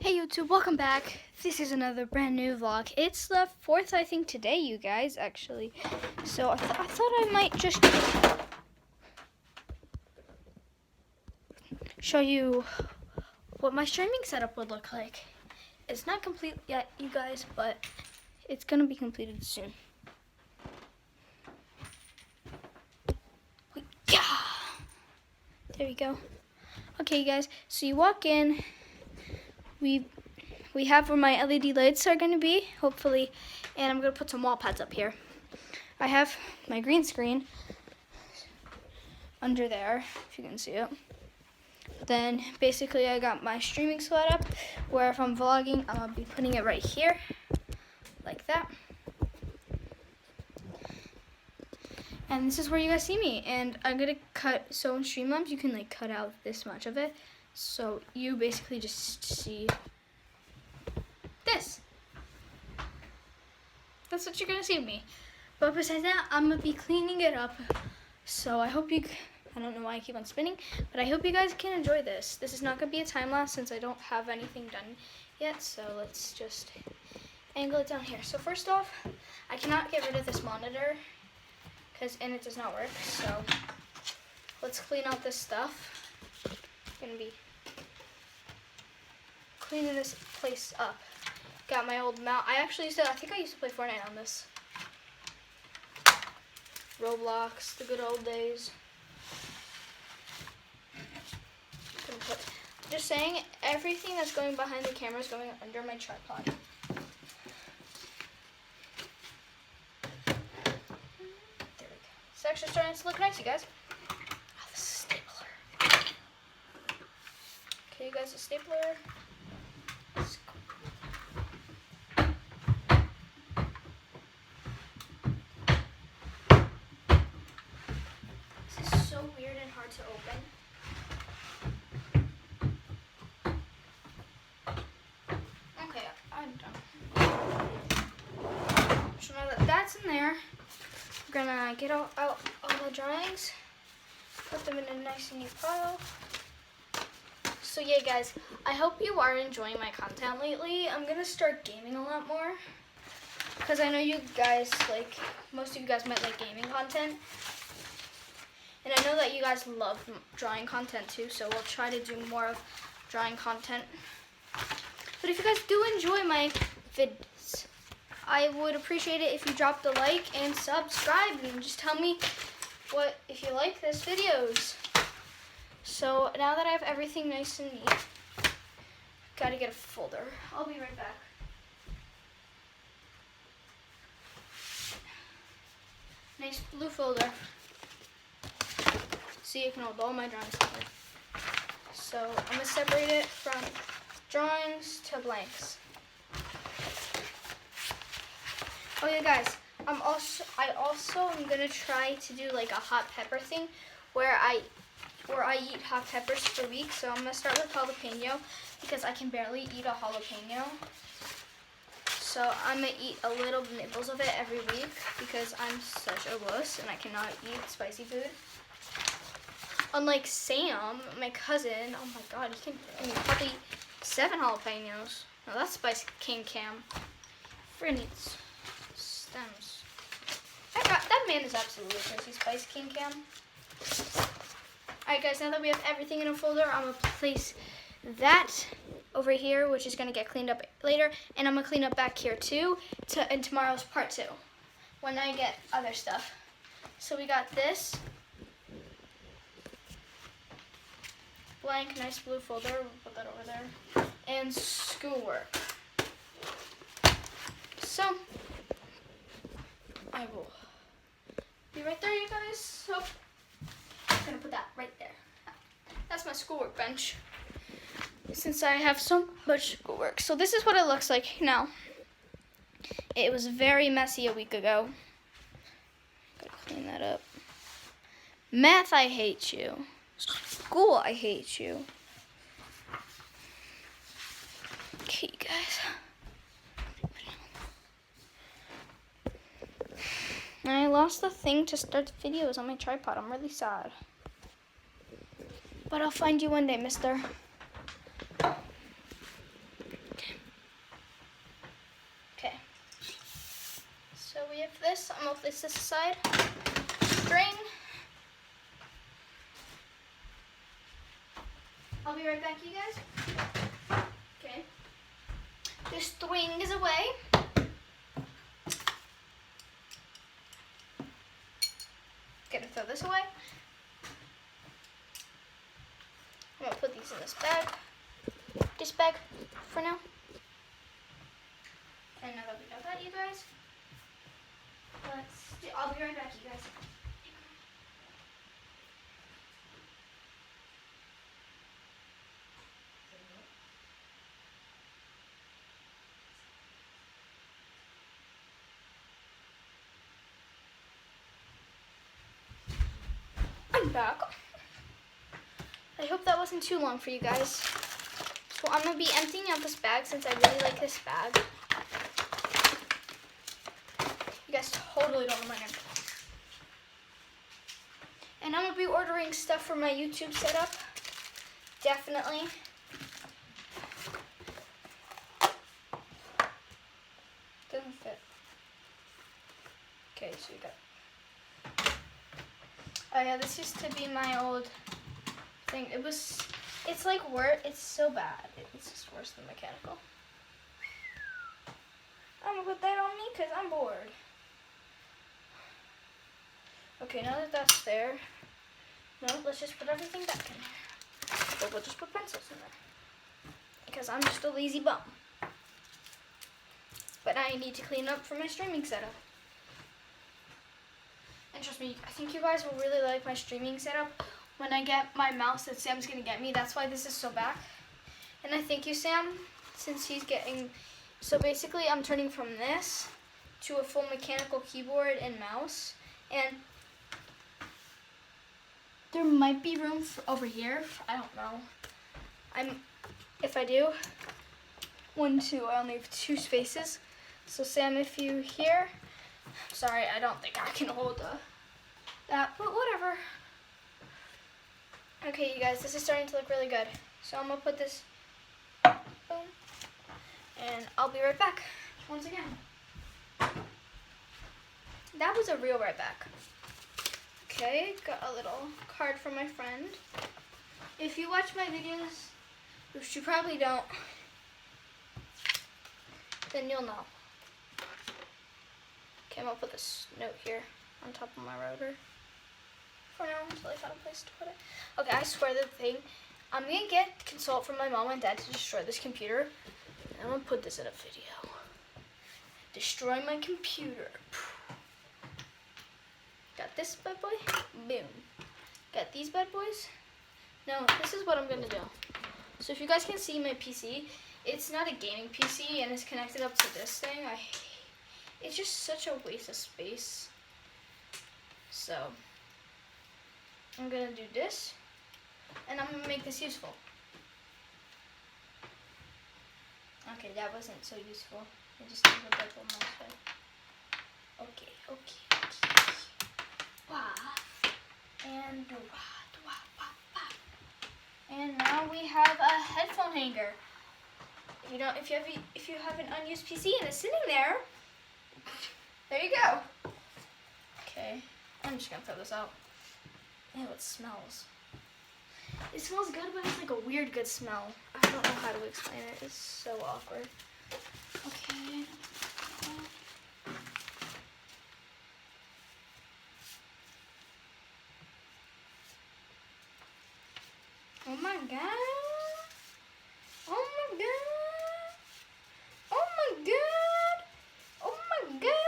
Hey YouTube, welcome back. This is another brand new vlog. It's the 4th, I think, today, you guys, actually. So I thought I might just show you what my streaming setup would look like. It's not complete yet, you guys, but it's gonna be completed soon. Yeah! There we go. Okay, you guys, so you walk in. We have where my LED lights are going to be, hopefully, and I'm going to put some wall pads up here. I have my green screen under there, if you can see it. Then basically I got my streaming set up, where if I'm vlogging, I'm going to be putting it right here, like that. And this is where you guys see me, and I'm going to cut, so in Streamlabs you can like cut out this much of it, so you basically just see this. That's what you're gonna see of me. But besides that, I'm gonna be cleaning it up. So I hope you, I don't know why I keep on spinning, but I hope you guys can enjoy this. This is not gonna be a time lapse since I don't have anything done yet. So let's just angle it down here. So first off, I cannot get rid of this monitor and it does not work. So let's clean out this stuff. I'm gonna be cleaning this place up. Got my old mouse. I think I used to play Fortnite on this. Roblox, the good old days. Just saying, everything that's going behind the camera is going under my tripod. There we go. It's actually starting to look nice, you guys. Oh, this is a stapler. Okay, you guys, a stapler. So weird and hard to open. Okay, I'm done. So now that that's in there, we're gonna get out all the drawings, put them in a nice and neat pile. So yeah, guys, I hope you are enjoying my content lately. I'm gonna start gaming a lot more, because I know you guys, like, most of you guys might like gaming content. And I know that you guys love drawing content too, so we'll try to do more of drawing content. But if you guys do enjoy my vids, I would appreciate it if you dropped a like and subscribe and just tell me if you like this videos. So now that I have everything nice and neat, gotta get a folder. I'll be right back. Nice blue folder. See, you can hold all my drawings together. So I'm gonna separate it from drawings to blanks. Oh yeah, guys, I also am gonna try to do like a hot pepper thing, where I eat hot peppers for weeks. So I'm gonna start with jalapeno because I can barely eat a jalapeno. So I'm gonna eat a little nibbles of it every week because I'm such a wuss and I cannot eat spicy food. Unlike Sam, my cousin, oh my god, he can probably eat 7 jalapenos. No, that's Spice King Cam. Friggin' needs stems. That man is absolutely crazy, Spice King Cam. Alright guys, now that we have everything in a folder, I'm gonna place that over here, which is gonna get cleaned up later, and I'm gonna clean up back here too, in tomorrow's part 2, when I get other stuff. So we got this. Blank, nice blue folder, we'll put that over there, and schoolwork. So, I will be right there, you guys. So, I'm gonna put that right there. That's my schoolwork bench, since I have so much schoolwork. So this is what it looks like now. It was very messy a week ago. Gotta clean that up. Math, I hate you. School, I hate you. Okay, guys. I lost the thing to start the videos on my tripod. I'm really sad. But I'll find you one day, mister. this. I'm gonna place this aside. String. I'll be right back, you guys. Okay. This string is away. Gonna throw this away. I'm gonna put these in this bag. This bag for now. And now that we know that, you guys, I'll be right back, you guys. I'm back. I hope that wasn't too long for you guys. So I'm gonna be emptying out this bag since I really like this bag. You guys totally don't mind. And I'm gonna be ordering stuff for my YouTube setup. Definitely. Doesn't fit. Okay, so you got. Oh yeah, this used to be my old thing. It's like it's so bad. It's just worse than mechanical. I'm gonna put that on me because I'm bored. Okay, now that that's there, let's just put everything back in there. Or we'll just put pencils in there. Because I'm just a lazy bum. But I need to clean up for my streaming setup. And trust me, I think you guys will really like my streaming setup when I get my mouse that Sam's gonna get me. That's why this is so back. And I thank you, Sam, since he's getting. So basically, I'm turning from this to a full mechanical keyboard and mouse. And there might be room over here. I don't know. If I do, 1, 2. I only have 2 spaces. So Sam, if you hear. Sorry, I don't think I can hold that, but whatever. Okay, you guys, this is starting to look really good. So I'm gonna put this, boom, and I'll be right back once again. That was a real right back. Okay, got a little card from my friend. If you watch my videos, which you probably don't, then you'll know. Okay, I'm gonna put this note here on top of my router for now until I found a place to put it. Okay, I swear the thing, I'm gonna get consult from my mom and dad to destroy this computer. And I'm gonna put this in a video. Destroy my computer. Got this bad boy, boom. Got these bad boys. Now, this is what I'm gonna do. So if you guys can see my PC, it's not a gaming PC and it's connected up to this thing. It's just such a waste of space. So, I'm gonna do this, and I'm gonna make this useful. Okay, that wasn't so useful. I just need to put my mouse. Okay. Wah. And wah. And now we have a headphone hanger. You know, if you have an unused PC and it's sitting there. There you go. Okay, I'm just gonna throw this out. Ew, it smells. It smells good, but it's like a weird good smell. I don't know how to explain it. It's so awkward. Okay. Oh my god. Oh my god. Oh my god. Oh my god.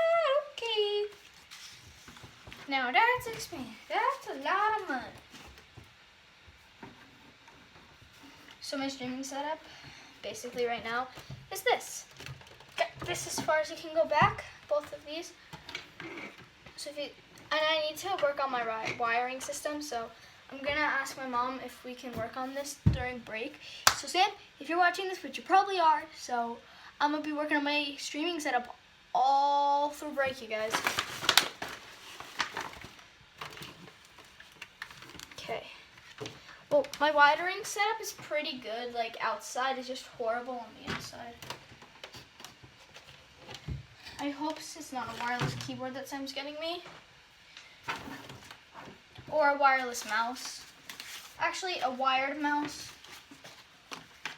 Okay. Now that's expensive. That's a lot of money. So my streaming setup, basically right now, is this. Got this as far as you can go back, both of these. So and I need to work on my wiring system, so I'm gonna ask my mom if we can work on this during break. So Sam, if you're watching this, which you probably are, so I'm gonna be working on my streaming setup all through break, you guys. Okay. Well, my wiring setup is pretty good. Like outside is just horrible on the inside. I hope it's not a wireless keyboard that Sam's getting me. Or a wireless mouse. Actually, a wired mouse.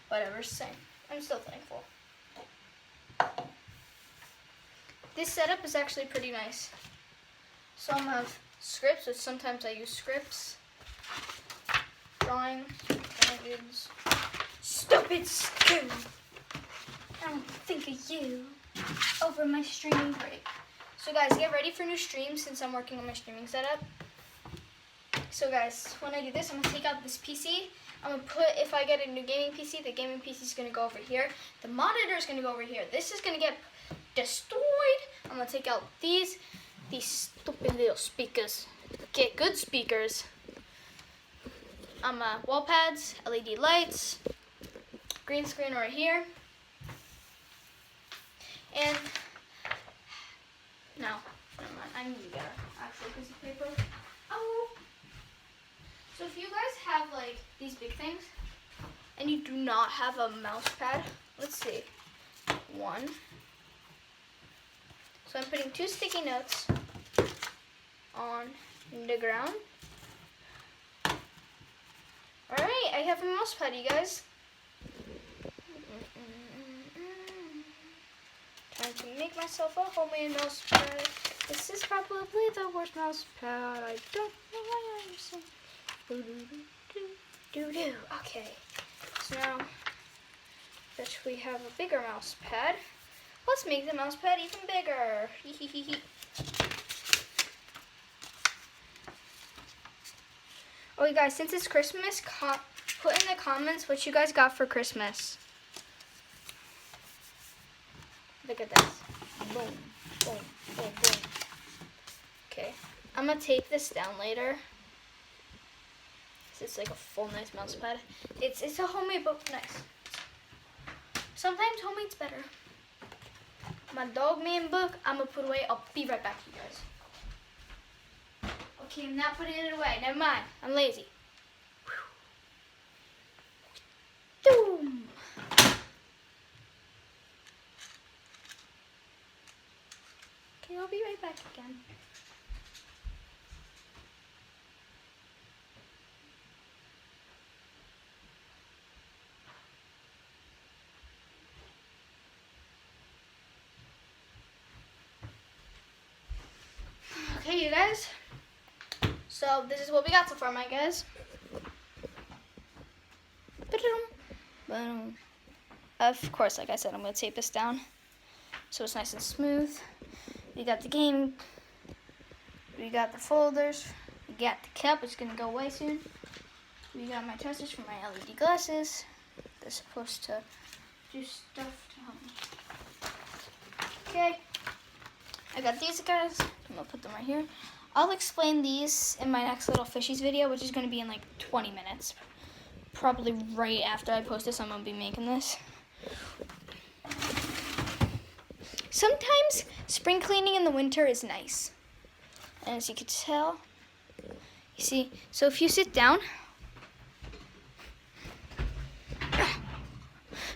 Whatever, same. I'm still thankful. This setup is actually pretty nice. Some have scripts, which sometimes I use scripts. Drawing, images. Stupid school! I don't think of you over my streaming break. So guys, get ready for new streams since I'm working on my streaming setup. So guys, when I do this, I'm gonna take out this PC. I'm gonna put, if I get a new gaming PC, the gaming PC is gonna go over here. The monitor is gonna go over here. This is gonna get destroyed. I'm gonna take out these stupid little speakers. Get good speakers. Wall pads, LED lights, green screen right here. And no, never mind. I need to get an actual piece of paper. Oh. So if you guys have like these big things and you do not have a mouse pad, let's see. One. So I'm putting 2 sticky notes on the ground. Alright, I have a mouse pad, you guys. Trying to make myself a homemade mouse pad. This is probably the worst mouse pad. I don't know why I'm saying. Okay, so now that we have a bigger mouse pad, let's make the mouse pad even bigger. Oh, you guys, since it's Christmas, put in the comments what you guys got for Christmas. Look at this. Boom, boom, boom, boom. Okay, I'm gonna take this down later. It's like a full nice mouse pad. It's a homemade book, nice. Sometimes homemade's better. My dog man book, I'm gonna put away. I'll be right back, you guys. Okay, I'm not putting it away. Never mind. I'm lazy. Boom. Okay, I'll be right back again. Okay, you guys. So this is what we got so far, my guys. Of course, like I said, I'm going to tape this down so it's nice and smooth. We got the game. We got the folders. We got the cup, which is going to go away soon. We got my testers for my LED glasses. They're supposed to do stuff to help me. Okay. I got these guys. I'm going to put them right here. I'll explain these in my next little fishies video, which is going to be in like 20 minutes. Probably right after I post this, I'm going to be making this. Sometimes spring cleaning in the winter is nice. And as you can tell, you see, so if you sit down,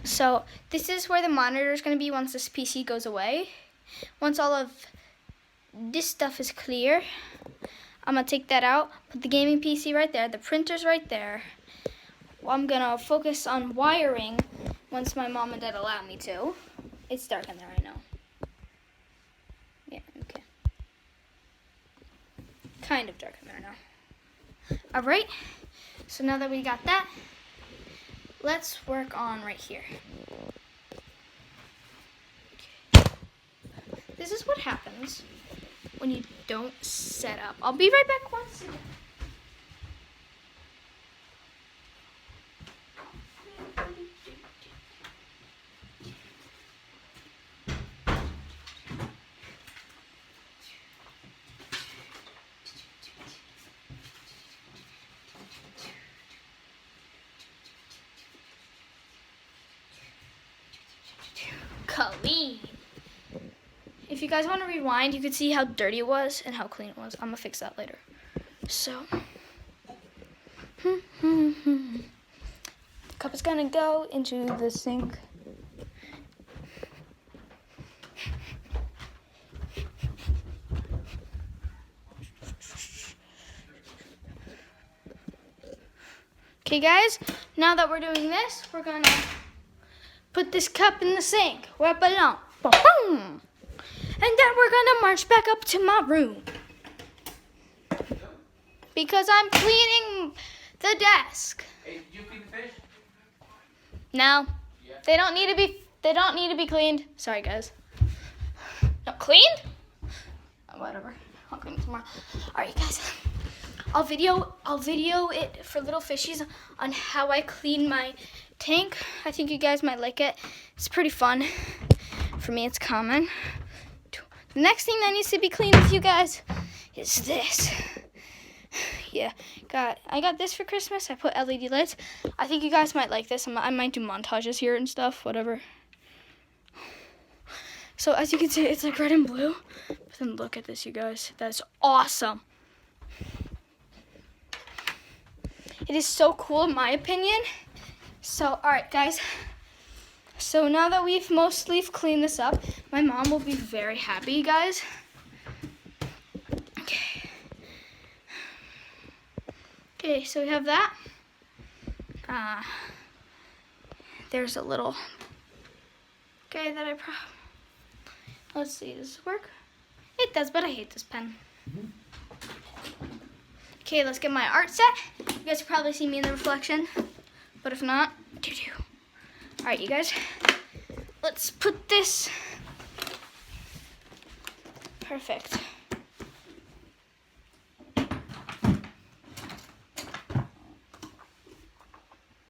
so this is where the monitor is going to be once this PC goes away. Once all of this stuff is clear, I'm going to take that out, put the gaming PC right there, the printer's right there. I'm going to focus on wiring once my mom and dad allow me to. It's dark in there, I know. Yeah, okay. Kind of dark in there now. Alright, so now that we got that, let's work on right here. Okay. This is what happens when you don't set up. I'll be right back once again. Clean. If you guys want to rewind, you can see how dirty it was and how clean it was. I'm gonna fix that later. So, the cup is gonna go into the sink. Okay, guys, now that we're doing this, we're gonna put this cup in the sink where it belongs. Boom! And then we're gonna march back up to my room. Because I'm cleaning the desk. Hey, did you feed the fish? No. Yeah. They don't need to be cleaned. Sorry, guys. No, cleaned? Oh, whatever. I'll clean it tomorrow. Alright, guys. I'll video it for little fishies on how I clean my tank. I think you guys might like it. It's pretty fun. For me, it's common. The next thing that needs to be cleaned with you guys is this. Yeah, I got this for Christmas. I put LED lights. I think you guys might like this. I might do montages here and stuff, whatever. So as you can see, it's like red and blue. But then look at this, you guys. That's awesome. It is so cool in my opinion. So, alright guys. So now that we've mostly cleaned this up, my mom will be very happy, guys. Okay, so we have that. There's a little, okay, that let's see, does this work? It does, but I hate this pen. Okay, let's get my art set. You guys can probably see me in the reflection, but if not, doo-doo. All right, you guys, let's put this, perfect.